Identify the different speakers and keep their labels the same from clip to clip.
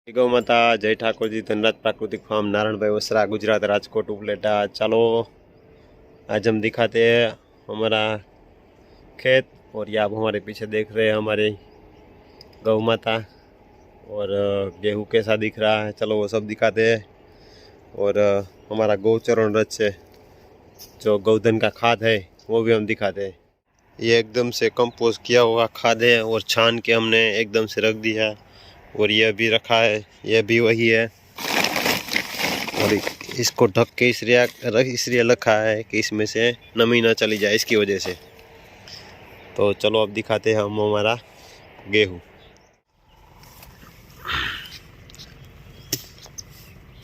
Speaker 1: गौ माता जय ठाकुर जी। धनराज प्राकृतिक फार्म, नारायण भाई वसरा, गुजरात, राजकोट, उपलेटा। चलो आज हम दिखाते हैं हमारा खेत। और ये आप हमारे पीछे देख रहे हैं हमारे गौ माता। और गेहूँ कैसा दिख रहा है, चलो वो सब दिखाते हैं। और हमारा गौचरण रथ से जो गौधन का खाद है वो भी हम दिखाते हैं। ये एकदम से कंपोस्ट किया हुआ खाद है और छान के हमने एकदम से रख दिया। और ये भी रखा है, ये भी वही है। और इसको ढक के इसलिए रखा है कि इसमें से नमी ना चली जाए, इसकी वजह से। तो चलो अब दिखाते हैं हम हमारा गेहूँ।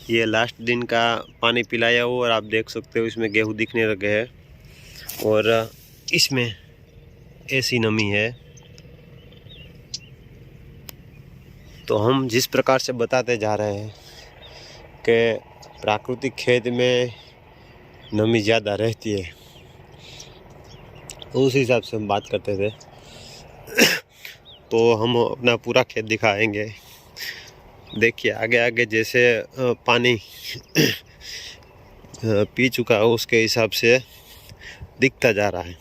Speaker 1: ये लास्ट दिन का पानी पिलाया हुआ और आप देख सकते हो इसमें गेहूँ दिखने लगे हैं। और इसमें ऐसी नमी है। तो हम जिस प्रकार से बताते जा रहे हैं कि प्राकृतिक खेत में नमी ज़्यादा रहती है, तो उस हिसाब से हम बात करते थे। तो हम अपना पूरा खेत दिखाएंगे। देखिए आगे आगे जैसे पानी पी चुका है उसके हिसाब से दिखता जा रहा है।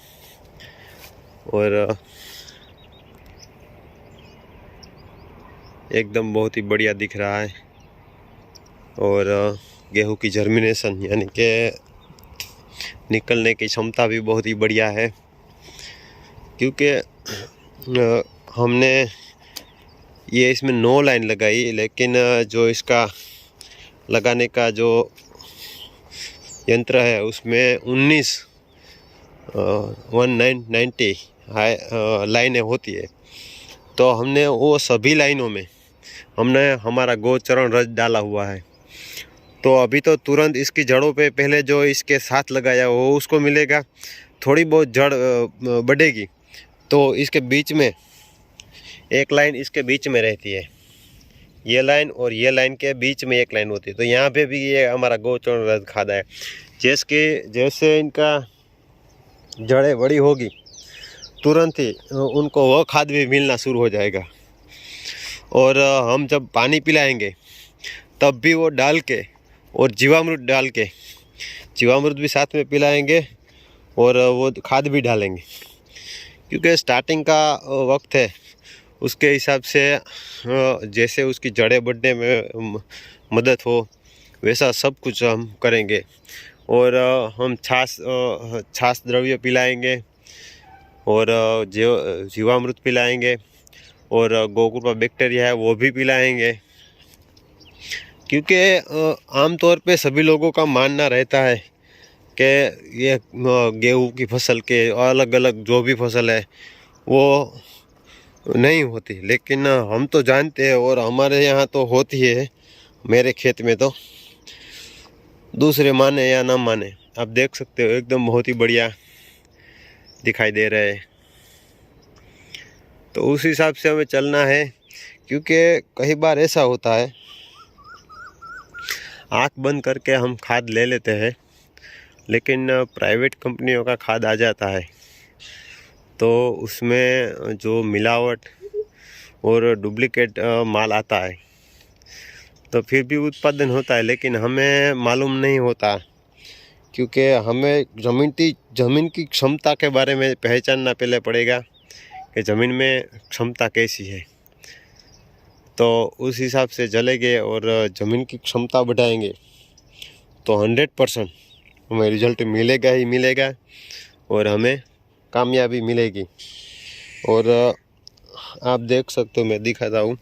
Speaker 1: और एकदम बहुत ही बढ़िया दिख रहा है। और गेहूं की जर्मिनेशन यानी कि निकलने की क्षमता भी बहुत ही बढ़िया है। क्योंकि हमने ये इसमें 9 लाइन लगाई, लेकिन जो इसका लगाने का जो यंत्र है उसमें 1990 लाइनें होती है। तो हमने वो सभी लाइनों में हमने हमारा गोचरण रज डाला हुआ है। तो अभी तो तुरंत इसकी जड़ों पे पहले जो इसके साथ लगाया वो उसको मिलेगा, थोड़ी बहुत जड़ बढ़ेगी। तो इसके बीच में एक लाइन इसके बीच में रहती है, ये लाइन और ये लाइन के बीच में एक लाइन होती है। तो यहाँ पे भी ये हमारा गोचरण रज खादा है। जैसे इनका जड़ें बड़ी होगी तुरंत ही उनको वह खाद भी मिलना शुरू हो जाएगा। और हम जब पानी पिलाएंगे तब भी वो डाल के और जीवामृत डाल के, जीवामृत भी साथ में पिलाएंगे और वो खाद भी डालेंगे। क्योंकि स्टार्टिंग का वक्त है, उसके हिसाब से जैसे उसकी जड़ें बढ़ने में मदद हो वैसा सब कुछ हम करेंगे। और हम छाछ द्रव्य पिलाएंगे और जीवामृत पिलाएंगे और गोकृपा बैक्टीरिया है वो भी पिलाएंगे। क्योंकि आमतौर पे सभी लोगों का मानना रहता है कि ये गेहूँ की फसल के अलग अलग जो भी फसल है वो नहीं होती, लेकिन हम तो जानते हैं और हमारे यहाँ तो होती है। मेरे खेत में तो दूसरे माने या ना माने, आप देख सकते हो एकदम बहुत ही बढ़िया दिखाई दे रहा है। तो उस हिसाब से हमें चलना है। क्योंकि कई बार ऐसा होता है आँख बंद करके हम खाद ले लेते हैं, लेकिन प्राइवेट कंपनियों का खाद आ जाता है तो उसमें जो मिलावट और डुप्लीकेट माल आता है। तो फिर भी उत्पादन होता है, लेकिन हमें मालूम नहीं होता। क्योंकि हमें ज़मीन की क्षमता के बारे में पहचानना पहले पड़ेगा कि ज़मीन में क्षमता कैसी है। तो उस हिसाब से चलेंगे और ज़मीन की क्षमता बढ़ाएंगे तो 100% हमें रिजल्ट मिलेगा ही मिलेगा और हमें कामयाबी मिलेगी। और आप देख सकते हो, मैं दिखाता हूँ,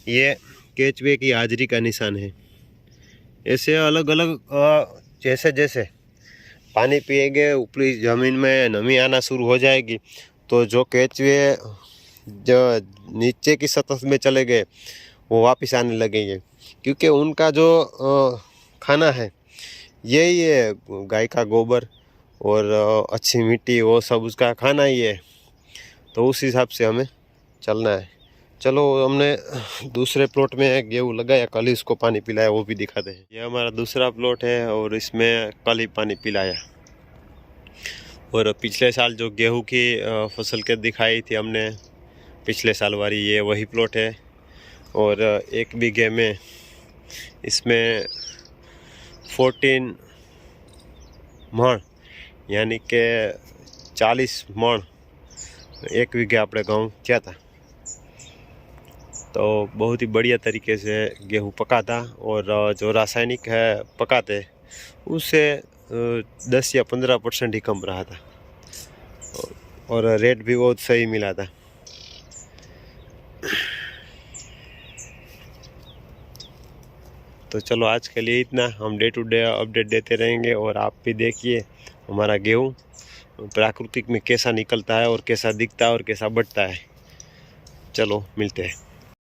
Speaker 1: ये केचुए की हाजिरी का निशान है। ऐसे अलग अलग जैसे जैसे पानी पिएंगे ऊपरी ज़मीन में नमी आना शुरू हो जाएगी। तो जो केचुए जो नीचे की सतह में चले गए वो वापस आने लगेंगे। क्योंकि उनका जो खाना है यही है, गाय का गोबर और अच्छी मिट्टी, वो सब उसका खाना ही है। तो उस हिसाब से हमें चलना है। चलो हमने दूसरे प्लॉट में गेहूँ लगाया, कल ही इसको पानी पिलाया, वो भी दिखाते हैं। ये हमारा दूसरा प्लॉट है और इसमें कल ही पानी पिलाया। और पिछले साल जो गेहूँ की फसल के दिखाई थी हमने पिछले साल वाली, ये वही प्लॉट है। और 1 बीघे में इसमें 14 मण यानी कि 40 मण 1 बीघे આપણે ઘઉં થયા था। तो बहुत ही बढ़िया तरीके से गेहूँ पका था। और जो रासायनिक है पकाते उससे 10 या 15% ही कम रहा था और रेट भी बहुत सही मिला था। तो चलो आज के लिए इतना। हम डे टू डे अपडेट देते रहेंगे और आप भी देखिए हमारा गेहूँ प्राकृतिक में कैसा निकलता है और कैसा दिखता है और कैसा बढ़ता है। चलो मिलते हैं।